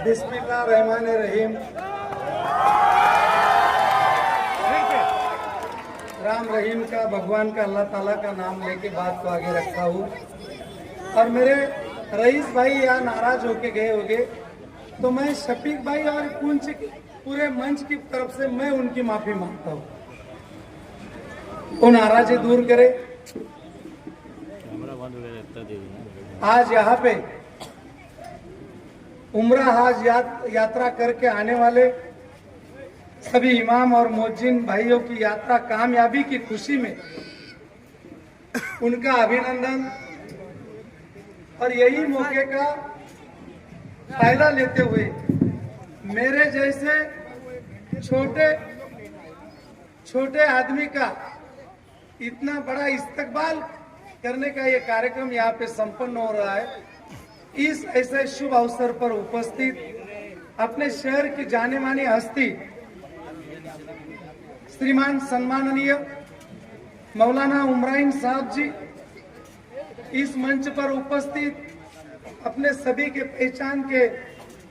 बिस्मिल्लाहिर्रहमानिर्रहीम। राम रहीम का, भगवान का, अल्लाह ताला का नाम लेके बात को आगे रखता हूँ। और मेरे रईस भाई यहाँ नाराज होके गए होंगे, तो मैं शफीक भाई और कुंज पूरे मंच की तरफ से मैं उनकी माफी मांगता हूँ। वो नाराजी दूर करे। आज यहाँ पे उम्रा हज यात्रा करके आने वाले सभी इमाम और मोज्जिन भाइयों की यात्रा कामयाबी की खुशी में उनका अभिनंदन, और यही मौके का फायदा लेते हुए मेरे जैसे छोटे आदमी का इतना बड़ा इस्तकबाल करने का ये कार्यक्रम यहाँ पे संपन्न हो रहा है। इस ऐसे शुभ अवसर पर उपस्थित अपने शहर की जाने मानी हस्ती श्रीमान सम्माननीय मौलाना उमराइन साहब जी, इस मंच पर उपस्थित अपने सभी के पहचान के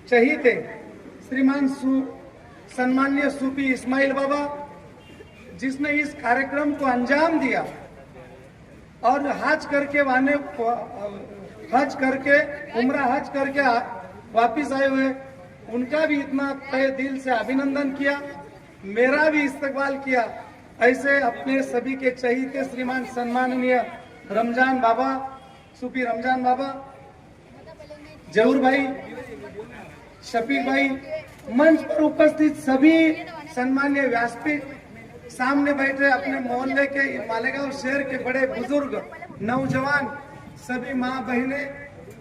चहीते श्रीमान सम्माननीय सूफी इस्माइल बाबा, जिसने इस कार्यक्रम को अंजाम दिया और हज करके उम्रा हज करके वापिस आए हुए, उनका भी इतना तहे दिल से अभिनंदन किया, मेरा भी इस्तकबाल किया। ऐसे अपने सभी के चहीते श्रीमान सम्माननीय रमजान बाबा, सूफी रमजान बाबा, जहूर भाई, शफीक भाई, मंच पर उपस्थित सभी सम्मान्य व्यासपीठ, सामने बैठे अपने मोहल्ले के मालेगांव शहर के बड़े बुजुर्ग, नौजवान, सभी माँ बहनें,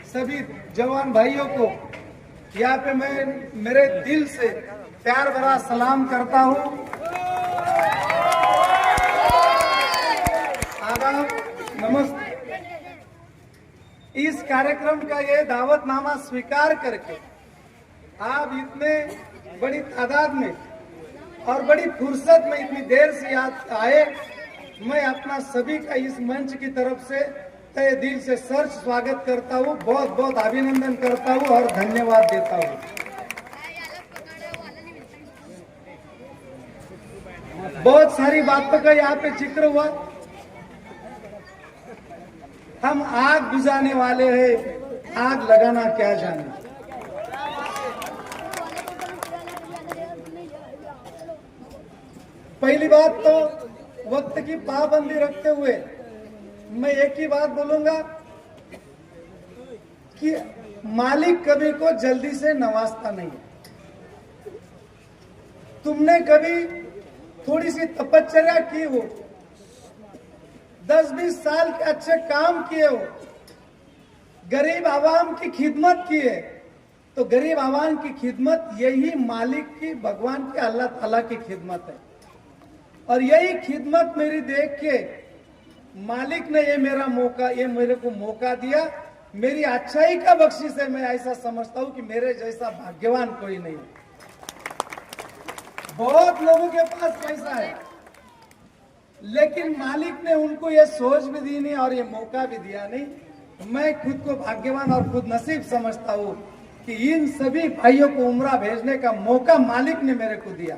सभी जवान भाइयों को यहाँ पे मैं मेरे दिल से प्यार भरा सलाम करता हूँ। आदाब, नमस्ते। इस कार्यक्रम का ये दावतनामा स्वीकार करके आप इतने बड़ी तादाद में और बड़ी फुर्सत में इतनी देर से यहाँ आए, मैं अपना सभी का इस मंच की तरफ से तहे दिल से सर्च स्वागत करता हूँ, बहुत बहुत अभिनंदन करता हूँ और धन्यवाद देता हूँ। बहुत सारी बातों का यहाँ पे जिक्र हुआ। हम आग बुझाने वाले हैं, आग लगाना क्या जाने। पहली बात तो वक्त की पाबंदी रखते हुए मैं एक ही बात बोलूंगा कि मालिक कभी को जल्दी से नवाजता नहीं। तुमने कभी थोड़ी सी तपश्चर्या की हो, 10-20 साल के अच्छे काम किए हो, गरीब आवाम की खिदमत की है, तो गरीब आवाम की खिदमत यही मालिक की, भगवान के, अल्लाह ताला की खिदमत है। और यही खिदमत मेरी देख के मालिक ने ये मेरे को मौका दिया। मेरी अच्छाई का बख्शिश है। मैं ऐसा समझता हूं कि मेरे जैसा भाग्यवान कोई नहीं। बहुत लोगों के पास पैसा है, लेकिन मालिक ने उनको ये सोच भी दी नहीं और ये मौका भी दिया नहीं। मैं खुद को भाग्यवान और खुद नसीब समझता हूँ कि इन सभी भाइयों को उम्रा भेजने का मौका मालिक ने मेरे को दिया।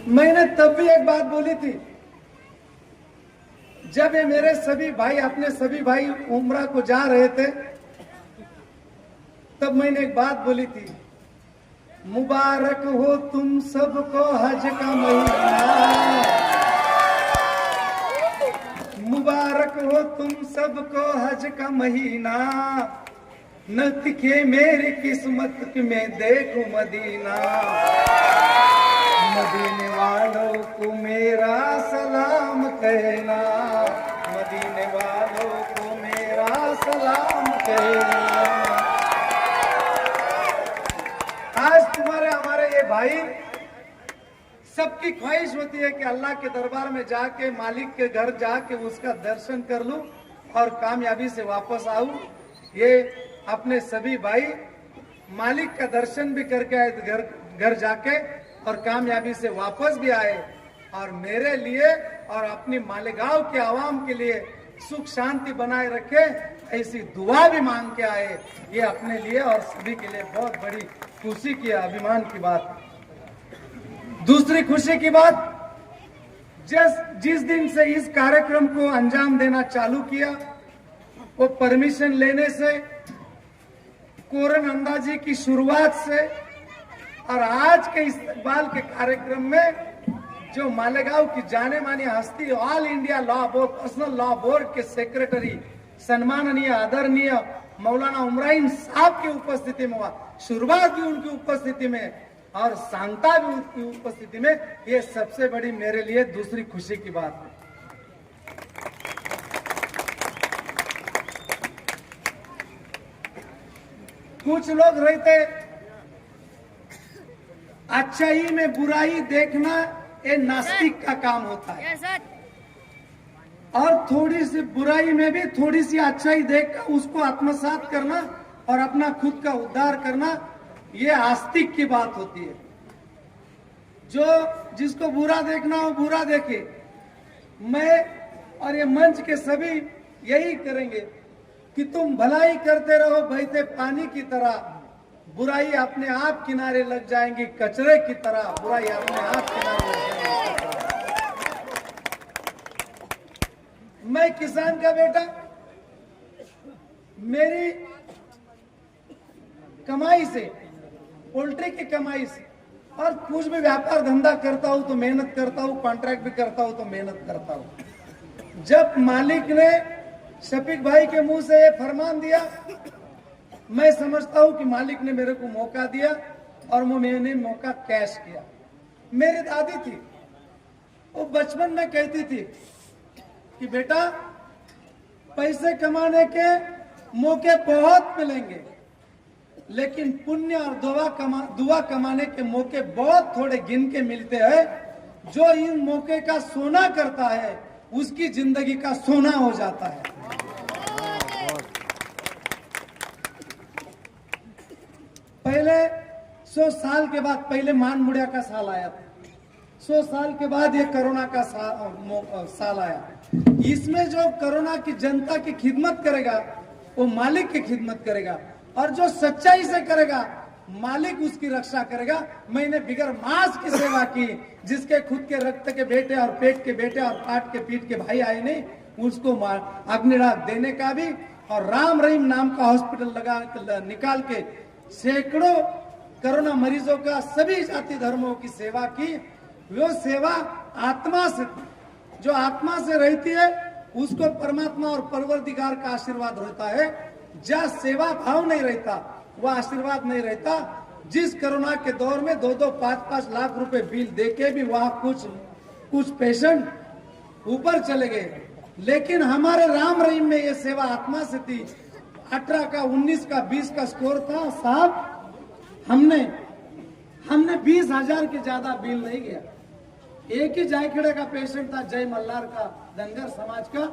मैंने तब भी एक बात बोली थी, जब ये मेरे सभी भाई, अपने सभी भाई उम्रा को जा रहे थे, तब मैंने एक बात बोली थी, मुबारक हो तुम सबको हज का महीना, मुबारक हो तुम सबको हज का महीना, न दिखे मेरी किस्मत में देखो मदीना, मदीने वालों को मेरा सलाम कहना, मदीने वालों को मेरा सलाम कहना। आज तुम्हारे हमारे ये भाई, सबकी ख्वाहिश होती है कि अल्लाह के दरबार में जाके, मालिक के घर जाके उसका दर्शन कर लूं और कामयाबी से वापस आऊं। ये अपने सभी भाई मालिक का दर्शन भी करके आए घर जाके और कामयाबी से वापस भी आए, और मेरे लिए और अपनी मालेगांव के आवाम के लिए सुख शांति बनाए रखे, ऐसी दुआ भी मांग के आए। ये अपने लिए और सभी के लिए बहुत बड़ी खुशी की, अभिमान की बात। दूसरी खुशी की बात, जिस दिन से इस कार्यक्रम को अंजाम देना चालू किया, वो परमिशन लेने से, कोरन अंदाजी की शुरुआत से और आज के इस्तकबाल के कार्यक्रम में जो मालेगांव की जाने मानी हस्ती, all India law board, personal law board के सेक्रेटरी सम्माननीय आदरणीय मौलाना उमराइन साहब की उपस्थिति में हुआ, शुरुआत भी उनकी उपस्थिति में और सांता भी उनकी उपस्थिति में, ये सबसे बड़ी मेरे लिए दूसरी खुशी की बात है। कुछ लोग रहते अच्छाई में बुराई देखना, ये नास्तिक का काम होता है, और थोड़ी सी बुराई में भी थोड़ी सी अच्छाई देखकर उसको आत्मसात करना और अपना खुद का उद्धार करना, ये आस्तिक की बात होती है। जो जिसको बुरा देखना हो बुरा देखे। मैं और ये मंच के सभी यही करेंगे कि तुम भलाई करते रहो बहते पानी की तरह, बुराई अपने आप किनारे लग जाएंगी, कचरे की तरह बुराई अपने आप किनारे लग जाएंगी। मैं किसान का बेटा, मेरी कमाई से, पोल्ट्री की कमाई से, और कुछ भी व्यापार धंधा करता हूं तो मेहनत करता हूं, कॉन्ट्रैक्ट भी करता हूं तो मेहनत करता हूं। जब मालिक ने शफीक भाई के मुंह से ये फरमान दिया, मैं समझता हूं कि मालिक ने मेरे को मौका दिया और मैंने मौका कैश किया। मेरी दादी थी, वो बचपन में कहती थी कि बेटा पैसे कमाने के मौके बहुत मिलेंगे, लेकिन पुण्य और दुआ कमाने के मौके बहुत थोड़े गिन के मिलते हैं। जो इन मौके का सोना करता है उसकी जिंदगी का सोना हो जाता है। पहले 100 साल के बाद, पहले मान मुड़िया का साल आया था, 100 साल के बाद ये कोरोना का साल आया। इसमें जो कोरोना की जनता की खिदमत करेगा वो मालिक की खिदमत करेगा, और जो सच्चाई से करेगा मालिक उसकी रक्षा करेगा। मैंने बिगर मांस की सेवा की, जिसके खुद के रक्त के बेटे और पेट के बेटे और पाट के पीठ के भाई आए नहीं, उसको अग्निदाह देने का भी, और राम रहीम नाम का हॉस्पिटल लगा निकाल के सैकड़ों कोरोना मरीजों का सभी जाति धर्मों की सेवा की। वो सेवा आत्मा से, जो आत्मा से रहती है उसको परमात्मा और परवरदिगार का आशीर्वाद होता है। जहाँ सेवा भाव नहीं रहता वह आशीर्वाद नहीं रहता। जिस कोरोना के दौर में 2-2, 5-5 लाख रुपए बिल देके भी वहां कुछ पेशेंट ऊपर चले गए, लेकिन हमारे राम रहीम में ये सेवा आत्मा से थी। 18 का, 19 का, 20 का स्कोर था साहब, हमने 20,000 के ज्यादा बिल नहीं गया। एक ही जायखेड़ा का पेशेंट था, जय मल्हार का, धनगर समाज का,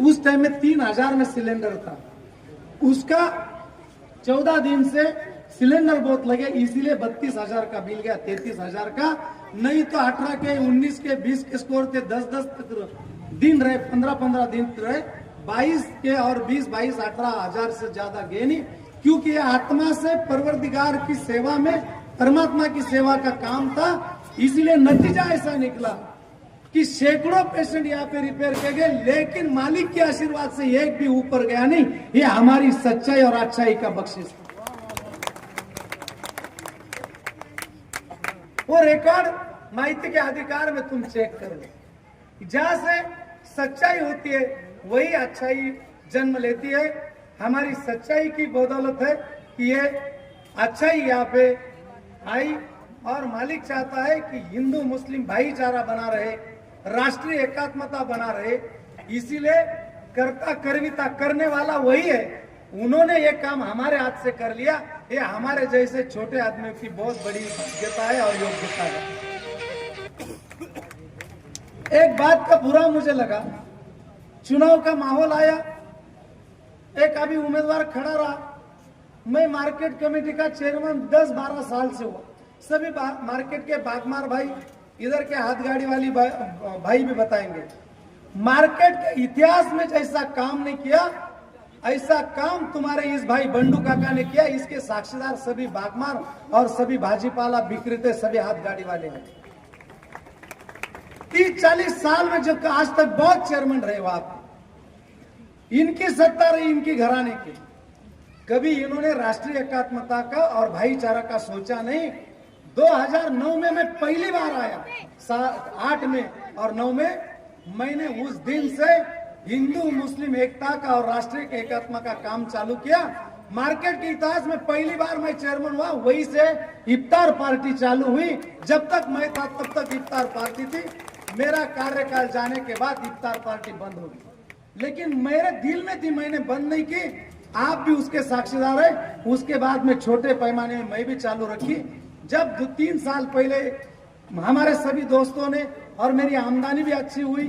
उस टाइम में 3,000 में सिलेंडर था। उसका 14 दिन से सिलेंडर बहुत लगे, इसीलिए 32,000 का बिल गया, 33,000 का नहीं तो 18 के, 19 के, 20 के स्कोर थे, 10-10 दिन रहे, 15-15 दिन रहे, 22 के और 20-22, 18,000 से ज्यादा गए नहीं, क्योंकि ये आत्मा से परवरदिगार की सेवा में, परमात्मा की सेवा का काम था। इसीलिए नतीजा ऐसा निकला कि सैकड़ों पेशेंट यहाँ पे रिपेयर किए गए, लेकिन मालिक के आशीर्वाद से एक भी ऊपर गया नहीं। ये हमारी सच्चाई और अच्छाई का बख्शिश है। वो रिकॉर्ड माहिती के अधिकार में तुम चेक करो, जहां से सच्चाई होती है वही अच्छाई जन्म लेती है। हमारी सच्चाई की बदौलत है कि ये अच्छाई यहाँ पे आई, और मालिक चाहता है कि हिंदू मुस्लिम भाईचारा बना रहे, राष्ट्रीय एकात्मता बना रहे। इसीलिए कर्ता कर्विता करने वाला वही है। उन्होंने ये काम हमारे हाथ से कर लिया। ये हमारे जैसे छोटे आदमियों की बहुत बड़ी योग्यता है और योग्यता है। एक बात का बुरा मुझे लगा, चुनाव का माहौल आया, एक अभी उम्मीदवार खड़ा रहा। मैं मार्केट कमेटी का चेयरमैन 10-12 साल से हुआ। सभी मार्केट के बागमार भाई, इधर के हाथ गाड़ी वाली भाई भी बताएंगे। मार्केट के इतिहास में जैसा काम नहीं किया, ऐसा काम तुम्हारे इस भाई बंडू काका ने किया। इसके साक्षीदार सभी बागमार और सभी भाजीपाला विक्रेता, सभी हाथ गाड़ी वाले हैं। 30-40 साल में जब आज तक बहुत चेयरमैन रहे हो आप, इनकी सत्ता रही, इनकी घराने की। कभी इन्होंने राष्ट्रीय एकात्मता का और भाईचारा का सोचा नहीं। 2009 में मैं पहली बार आया, 8 में और 9 में मैंने उस दिन से हिंदू मुस्लिम एकता का और राष्ट्रीय एकात्मता का काम चालू किया। मार्केट के इतिहास में पहली बार मैं चेयरमैन हुआ, वही से इफ्तार पार्टी चालू हुई। जब तक मैं था तब तक इफ्तार पार्टी थी। मेरा कार्यकाल जाने के बाद इफ्तार पार्टी बंद हो गई, लेकिन मेरे दिल में थी, मैंने बंद नहीं की। आप भी उसके साक्षीदार है। उसके बाद में छोटे पैमाने में मैं भी चालू रखी। जब 2-3 साल पहले हमारे सभी दोस्तों ने और मेरी आमदनी भी अच्छी हुई,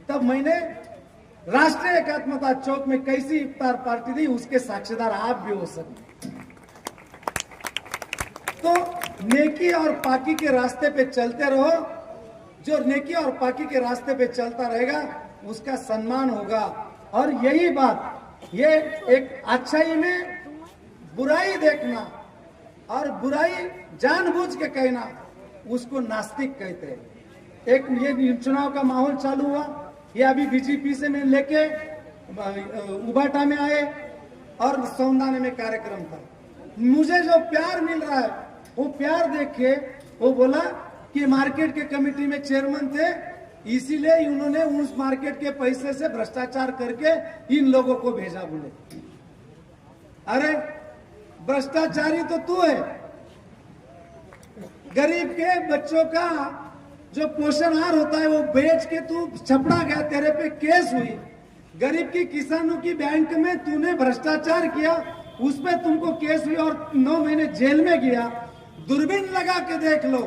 तब मैंने राष्ट्रीय एकात्मता चौक में कैसी इफ्तार पार्टी दी, उसके साक्षीदार आप भी हो सकते। तो नेकी और पाकी के रास्ते पे चलते रहो। जो नेकी और पाकी के रास्ते पे चलता रहेगा उसका सम्मान होगा। और यही बात, ये एक अच्छाई में बुराई देखना और बुराई जानबूझ के कहना, उसको नास्तिक कहते हैं। एक ये चुनाव का माहौल चालू हुआ, ये अभी बीजेपी से मैं लेके उबाटा में आए और सौंदाने में कार्यक्रम था। मुझे जो प्यार मिल रहा है वो प्यार देख के वो बोला कि मार्केट के कमेटी में चेयरमैन थे, इसीलिए उन्होंने उस मार्केट के पैसे से भ्रष्टाचार करके इन लोगों को भेजा। बोले अरे भ्रष्टाचारी तो तू है। गरीब के बच्चों का जो पोषण आहार होता है वो बेच के तू छपड़ा गया, तेरे पे केस हुई। गरीब की किसानों की बैंक में तूने भ्रष्टाचार किया, उस पे तुमको केस हुई और 9 महीने जेल में गया। दूरबीन लगा के देख लो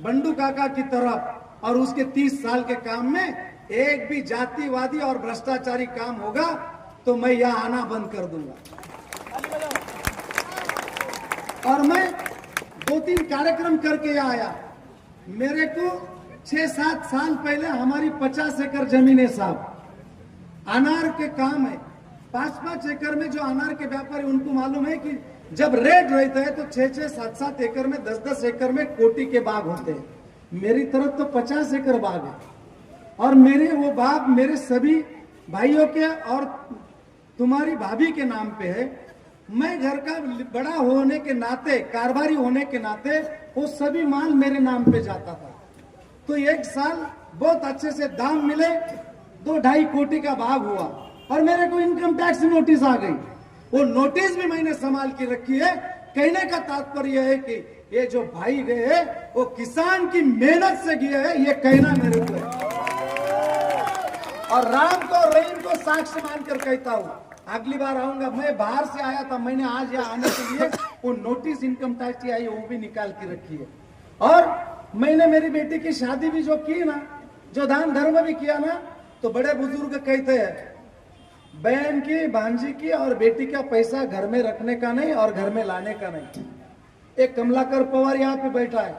बंडू काका की तरफ, और उसके 30 साल के काम में एक भी जातिवादी और भ्रष्टाचारी काम होगा तो मैं यहाँ आना बंद कर दूंगा। और मैं 2-3 कार्यक्रम करके यहाँ आया। मेरे को 6-7 साल पहले हमारी 50 एकड़ जमीन है साहब, अनार के काम है। 5-5 एकड़ में जो अनार के व्यापारी, उनको मालूम है कि जब रेट रहता है तो 6-6, 7-7 एकड़ में, 10-10 एकड़ में कोटी के बाग होते हैं। मेरी तरफ तो 50 एकड़ बाग है और मेरे वो बाग मेरे सभी भाइयों के और तुम्हारी भाभी के नाम पे है। मैं घर का बड़ा होने के नाते, कारोबारी होने के नाते, वो सभी माल मेरे नाम पे जाता था। तो एक साल बहुत अच्छे से दाम मिले, 2-2.5 कोटी का बाग हुआ और मेरे को इनकम टैक्स नोटिस आ गई। वो नोटिस भी मैंने संभाल के रखी है। कहने का तात्पर्य है कि ये जो भाई गए हैं वो किसान की मेहनत से गए हैं, ये कहना मेरे को है। और राम को और रहीम को साक्ष्य मानकर कहता हूँ, अगली बार आऊंगा। मैं बाहर से आया था, मैंने आज यहाँ आने के लिए वो नोटिस इनकम टैक्स की आई है वो भी निकाल के रखी है। और मैंने मेरी बेटी की शादी भी जो की ना, जो दान धर्म भी किया ना, तो बड़े बुजुर्ग कहते हैं बहन की, भांजी की और बेटी का पैसा घर में रखने का नहीं और घर में लाने का नहीं। एक कमलाकर पवार यहाँ पे बैठा है।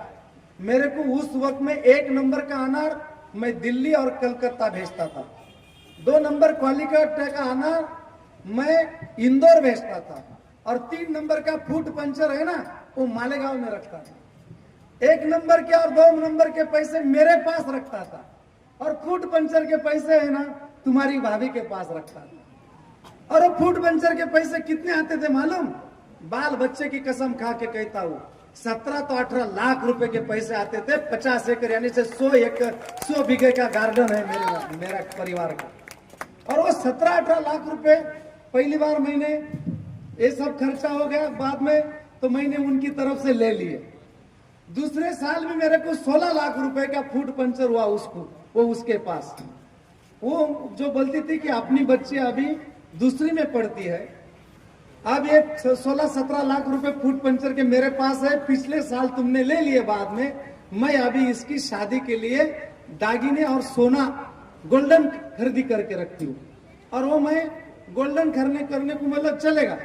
मेरे को उस वक्त में 1 नंबर का अनार मैं दिल्ली और कलकत्ता भेजता था। 2 नंबर क्वालिटी का अनार मैं इंदौर भेजता था और 3 नंबर का फूट पंचर है ना, वो मालेगांव में रखता था। 1 नंबर के और 2 नंबर के पैसे मेरे पास रखता था और फूट पंचर के पैसे है ना तुम्हारी भाभी के पास रखता था। और वो फूट पंचर के पैसे कितने आते थे मालूम? बाल बच्चे की कसम खा के कहता हूँ, 17 तो 18 लाख रुपए के पैसे आते थे। 50 एकड़ यानी से 100 बीघे का गार्डन है मेरा परिवार का। और वो 17-18 लाख रुपए पहली बार मैंने, ये सब खर्चा हो गया बाद में, तो मैंने उनकी तरफ से ले लिए। दूसरे साल में मेरे को 16 लाख रुपए का फूट पंचर हुआ उसको, वो उसके पास। वो जो बोलती थी कि अपनी बच्ची अभी दूसरी में पढ़ती है, अब ये 16-17 लाख रुपए फूट पंचर के मेरे पास है। पिछले साल तुमने ले लिए बाद में, मैं अभी इसकी शादी के लिए दागिने और सोना गोल्डन खरीदी करके रखती हूँ। और वो मैं गोल्डन करने को मतलब चलेगा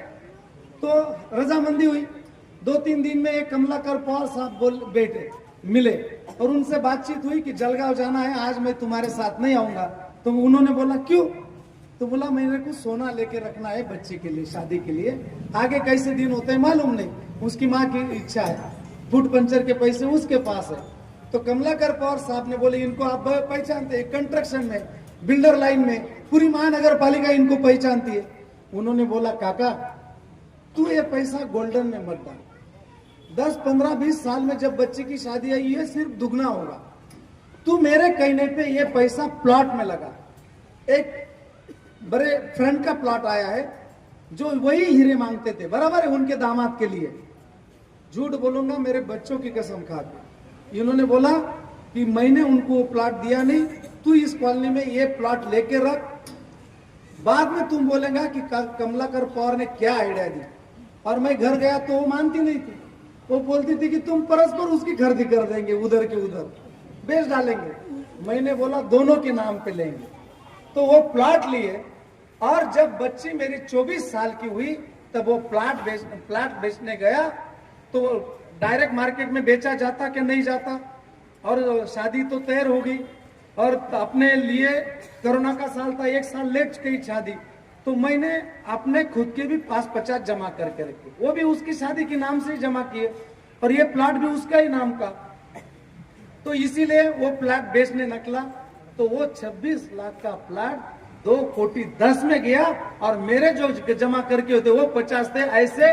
तो रजामंदी हुई। 2-3 दिन में एक कमलाकर पवार साहब बैठे मिले और उनसे बातचीत हुई कि जलगांव जाना है, आज मैं तुम्हारे साथ नहीं आऊंगा। तो उन्होंने बोला क्यों? तो बोला मेरे को सोना लेके रखना है बच्चे के लिए, शादी के लिए, आगे कैसे दिन होते हैं मालूम नहीं, उसकी माँ की इच्छा है, फुट पंचर के पैसे उसके पास है। तो कमलाकर पवार साहब ने बोले इनको आप पहचानते हैं, कंस्ट्रक्शन में, बिल्डर लाइन में, पूरी महानगर पालिका इनको पहचानती है। उन्होंने बोला काका तू ये पैसा गोल्डन में मत डाल, 10, 15, 20 साल में जब बच्चे की शादी आई है सिर्फ दुगना होगा, तू मेरे कहने पे ये पैसा प्लॉट में लगा। एक बड़े फ्रेंड का प्लॉट आया है जो वही हीरे मांगते थे, बराबर है, उनके दामाद के लिए। झूठ बोलूंगा मेरे बच्चों की कसम खा के, इन्होंने बोला कि मैंने उनको प्लॉट दिया नहीं, तू इस कॉलोनी में ये प्लॉट लेके रख, बाद में तुम बोलेगा कि कमलाकर पवार ने क्या आइडिया दी। और मैं घर गया तो वो मानती नहीं थी, वो बोलती थी कि तुम परस्पर उसकी खरीदी कर देंगे, उधर के उधर बेच डालेंगे। मैंने बोला दोनों के नाम पे लेंगे, तो वो प्लॉट लिए। और जब बच्ची मेरी 24 साल की हुई तब वो प्लॉट बेचने गया, तो डायरेक्ट मार्केट में बेचा जाता कि नहीं जाता, और शादी तो तैयार हो गई, और अपने लिए कोरोना का साल था, 1 साल लेट गई शादी, तो मैंने अपने खुद के भी 5-50 जमा करके रखे, वो भी उसकी शादी के नाम से ही जमा किए, और ये प्लॉट भी उसका ही नाम का। तो इसीलिए वो प्लॉट बेचने निकला, तो वो 26 लाख का प्लॉट 2 कोटी 10 में गया, और मेरे जो जमा करके होते वो 50 थे। ऐसे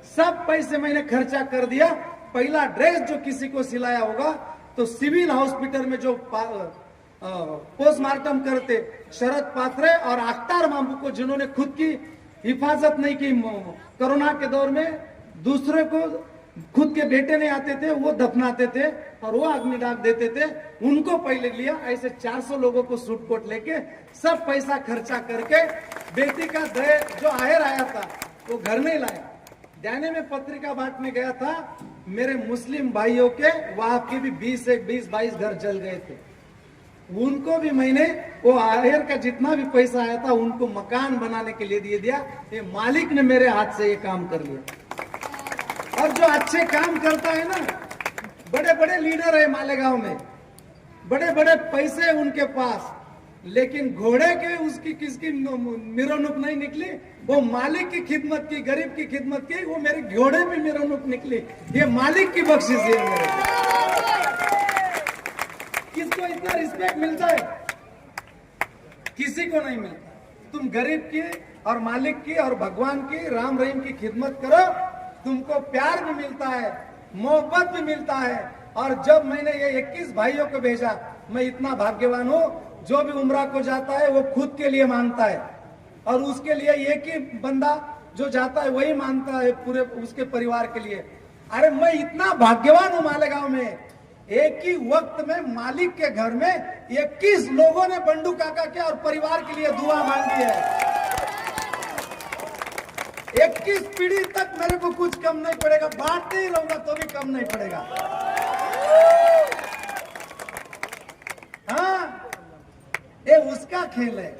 सब पैसे मैंने खर्चा कर दिया। पहला ड्रेस जो किसी को सिलाया होगा तो सिविल हॉस्पिटल में जो पोस्टमार्टम करते शरद पात्रे और अख्तार मामू को, जिन्होंने खुद की हिफाजत नहीं की कोरोना के दौर में, दूसरे को खुद के बेटे नहीं आते थे वो दफनाते थे और वो अग्निदाह देते थे, उनको पहले लिया। ऐसे 400 लोगों को सूट कोट लेके सब पैसा खर्चा करके बेटी का जो आहेर आया था वो घर नहीं लाया, जाने में पत्रिका बांटने गया था। मेरे मुस्लिम भाइयों के वहां के भी 20-22 घर जल गए थे, उनको भी मैंने वो आहेर का जितना भी पैसा आया था उनको मकान बनाने के लिए दे दिया। ये मालिक ने मेरे हाथ से ये काम कर लिया। और जो अच्छे काम करता है ना, बड़े बड़े लीडर है मालेगांव में, बड़े बड़े पैसे है उनके पास, लेकिन घोड़े के उसकी किसकी मिरोनुक नहीं निकली, वो मालिक की खिदमत की, गरीब की खिदमत की, वो मेरे घोड़े में मिरोनुक निकली। ये मालिक की बख्शिश है मेरे। किसको इतना रिस्पेक्ट मिलता है? किसी को नहीं मिलता। तुम गरीब की और मालिक की और भगवान की, राम रहीम की खिदमत करो, तुमको प्यार भी मिलता है, मोहब्बत भी मिलता है। और जब मैंने ये 21 भाइयों को भेजा, मैं इतना भाग्यवान हूं, जो भी उम्रा को जाता है वो खुद के लिए मांगता है, और उसके लिए एक ही बंदा जो जाता है वही मांगता है पूरे उसके परिवार के लिए। अरे मैं इतना भाग्यवान हूं, मालेगांव में एक ही वक्त में मालिक के घर में 21 लोगों ने बंडू काका के और परिवार के लिए दुआ मांगी है। 21 पीढ़ी तक मेरे को कुछ कम नहीं पड़ेगा, बांटते ही रहूंगा तो भी कम नहीं पड़ेगा। हाँ, ये उसका खेल है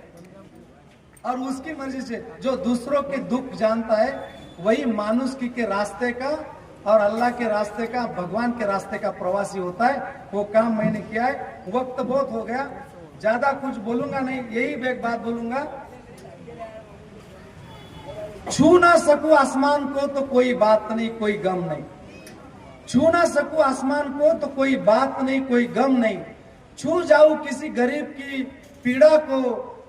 और उसकी मर्जी से। जो दूसरों के दुख जानता है वही मानुषकी के रास्ते का और अल्लाह के रास्ते का, भगवान के रास्ते का प्रवासी होता है। वो काम मैंने किया है। वक्त बहुत हो गया, ज्यादा कुछ बोलूंगा नहीं, यही एक बात बोलूंगा, छू ना सकूं आसमान को तो कोई बात नहीं, कोई गम नहीं। छू ना सकूं आसमान को तो कोई बात नहीं, कोई गम नहीं। छू जाऊं किसी गरीब की पीड़ा को,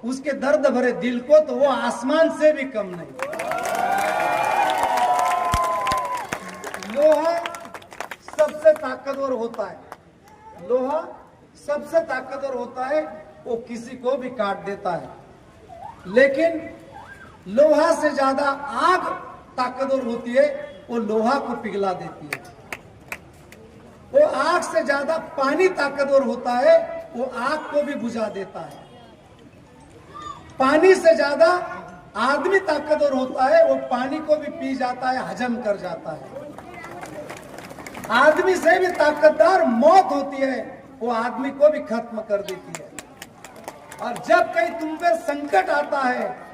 उसके दर्द भरे दिल को, तो वो आसमान से भी कम नहीं। लोहा सबसे ताकतवर होता है, लोहा सबसे ताकतवर होता है, वो किसी को भी काट देता है। लेकिन लोहा से ज्यादा आग ताकतवर होती है, वो लोहा को पिघला देती है। वो आग से ज्यादा पानी ताकतवर होता है, वो आग को भी बुझा देता है। पानी से ज्यादा आदमी ताकतवर होता है, वो पानी को भी पी जाता है, हजम कर जाता है। आदमी से भी ताकतदार मौत होती है, वो आदमी को भी खत्म कर देती है। और जब कहीं तुम पर संकट आता है,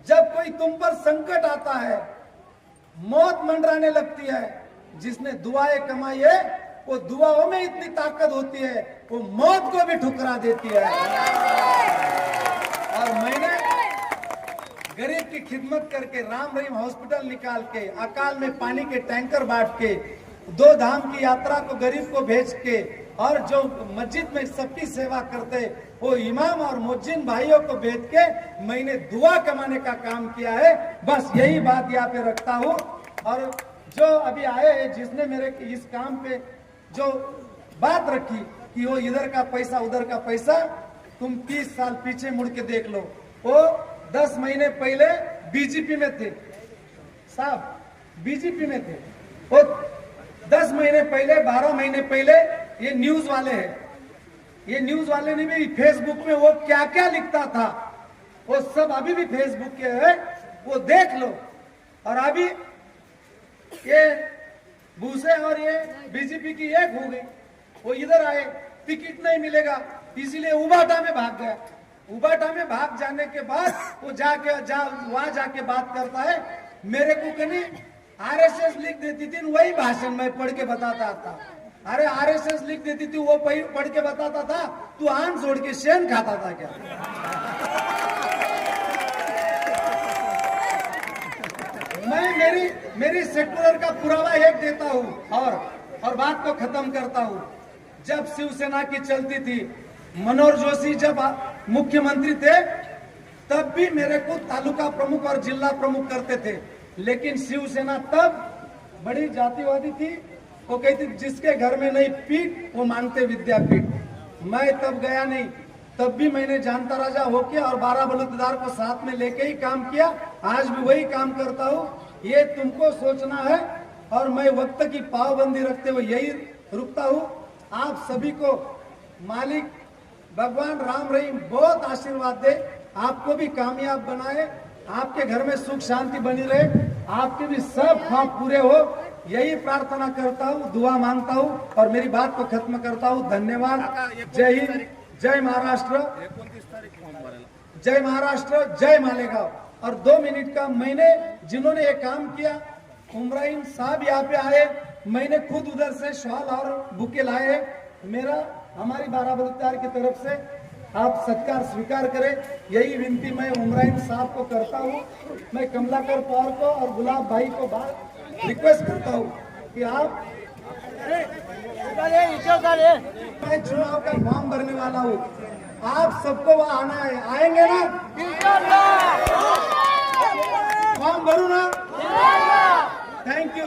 जब कोई तुम पर संकट आता है, मौत मंडराने लगती है, जिसने दुआएं कमाई है वो दुआओं में इतनी ताकत होती है, वो मौत को भी ठुकरा देती है। की खिदमत करके, राम रहीम हॉस्पिटल निकाल के, अकाल में पानी के टैंकर बांट के, 2 धाम की यात्रा को गरीब को भेज के, और जो मस्जिद में सबकी सेवा करते वो इमाम और मुज्जिन भाइयों को भेज के मैंने दुआ कमाने का काम किया है। बस यही बात यहाँ पे रखता हूँ। और जो अभी आए हैं, जिसने मेरे इस काम पे जो बात रखी कि वो इधर का पैसा उधर का पैसा, तुम 30 साल पीछे मुड़ के देख लो। वो 10 महीने पहले बीजेपी में थे साहब, बीजेपी में थे वो 10 महीने पहले, 12 महीने पहले। ये न्यूज वाले हैं, ये न्यूज वाले ने भी फेसबुक में वो क्या क्या लिखता था वो सब अभी भी फेसबुक के है, वो देख लो। और अभी ये भूसे और ये बीजेपी की एक हो गई, वो इधर आए, टिकट नहीं मिलेगा इसीलिए उबाटा में भाग गया। उबाटा में भाग जाने के बाद वो वहां जाके बात करता है। मेरे को कभी आरएसएस लिख देती थी, वही भाषण में पढ़ के बताता था। अरे आरएसएस लिख देती थी, वो पढ़ के बताता था, तू आन जोड़ के शेन खाता था क्या? मैं मेरी सेक्युलर का पुरावा एक देता हूँ और बात को खत्म करता हूँ। जब शिवसेना की चलती थी, मनोहर जोशी जब मुख्यमंत्री थे, तब भी मेरे को तालुका प्रमुख और जिला प्रमुख करते थे। लेकिन शिवसेना तब बड़ी जातिवादी थी, वो कहती जिसके घर में नहीं पीठ वो मानते विद्यापीठ। मैं तब गया नहीं, तब भी मैंने जानता राजा होके और 12 बलूतेदार को साथ में लेके ही काम किया। आज भी वही काम करता हूँ। ये तुमको सोचना है और मैं वक्त की पाबंदी रखते हुए यही रुकता हूँ। आप सभी को मालिक भगवान राम रहीम बहुत आशीर्वाद दे, आपको भी कामयाब बनाए, आपके घर में सुख शांति बनी रहे, आपके भी सब ख्वाब पूरे हो, यही प्रार्थना करता हूँ, दुआ मांगता हूँ और मेरी बात को खत्म करता हूँ। धन्यवाद। जय हिंद, जय महाराष्ट्र, जय महाराष्ट्र, जय मालेगांव। और 2 मिनट का, मैंने जिन्होंने ये काम किया, उमराइन साहब यहाँ पे आए, मैंने खुद उधर से शॉल और बुके लाए। मेरा हमारी 12 बलूतेदार की तरफ से आप सत्कार स्वीकार करें, यही विनती मैं उमराइन साहब को करता हूँ। मैं कमलाकर पवार को और गुलाब भाई को रिक्वेस्ट करता हूँ कि आप, मैं चुनाव का फॉर्म भरने वाला हूँ, आप सबको वहाँ आना है, आएंगे ना? फॉर्म भरू ना? Thank you.